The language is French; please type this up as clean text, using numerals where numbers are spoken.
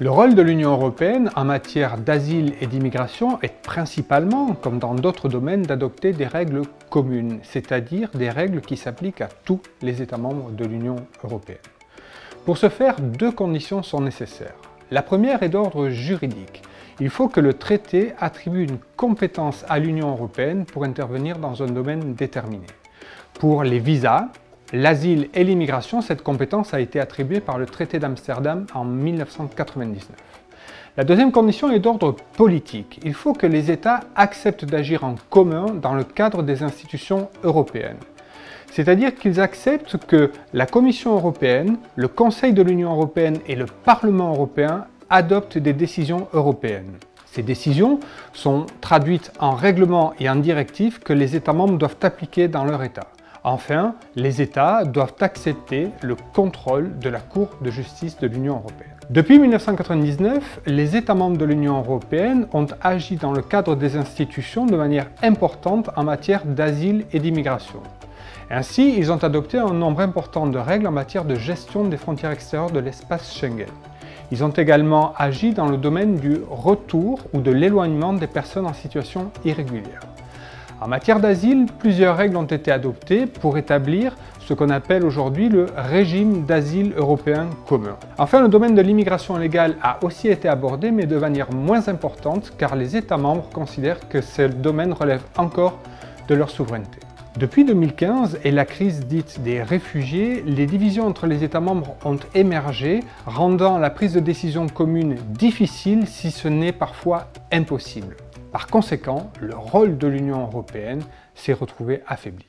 Le rôle de l'Union européenne en matière d'asile et d'immigration est principalement, comme dans d'autres domaines, d'adopter des règles communes, c'est-à-dire des règles qui s'appliquent à tous les États membres de l'Union européenne. Pour ce faire, deux conditions sont nécessaires. La première est d'ordre juridique. Il faut que le traité attribue une compétence à l'Union européenne pour intervenir dans un domaine déterminé. Pour les visas, l'asile et l'immigration, cette compétence a été attribuée par le traité d'Amsterdam en 1999. La deuxième condition est d'ordre politique. Il faut que les États acceptent d'agir en commun dans le cadre des institutions européennes. C'est-à-dire qu'ils acceptent que la Commission européenne, le Conseil de l'Union européenne et le Parlement européen adoptent des décisions européennes. Ces décisions sont traduites en règlements et en directives que les États membres doivent appliquer dans leur État. Enfin, les États doivent accepter le contrôle de la Cour de justice de l'Union européenne. Depuis 1999, les États membres de l'Union européenne ont agi dans le cadre des institutions de manière importante en matière d'asile et d'immigration. Ainsi, ils ont adopté un nombre important de règles en matière de gestion des frontières extérieures de l'espace Schengen. Ils ont également agi dans le domaine du retour ou de l'éloignement des personnes en situation irrégulière. En matière d'asile, plusieurs règles ont été adoptées pour établir ce qu'on appelle aujourd'hui le régime d'asile européen commun. Enfin, le domaine de l'immigration légale a aussi été abordé, mais de manière moins importante, car les États membres considèrent que ce domaine relève encore de leur souveraineté. Depuis 2015 et la crise dite des réfugiés, les divisions entre les États membres ont émergé, rendant la prise de décision commune difficile, si ce n'est parfois impossible. Par conséquent, le rôle de l'Union européenne s'est retrouvé affaibli.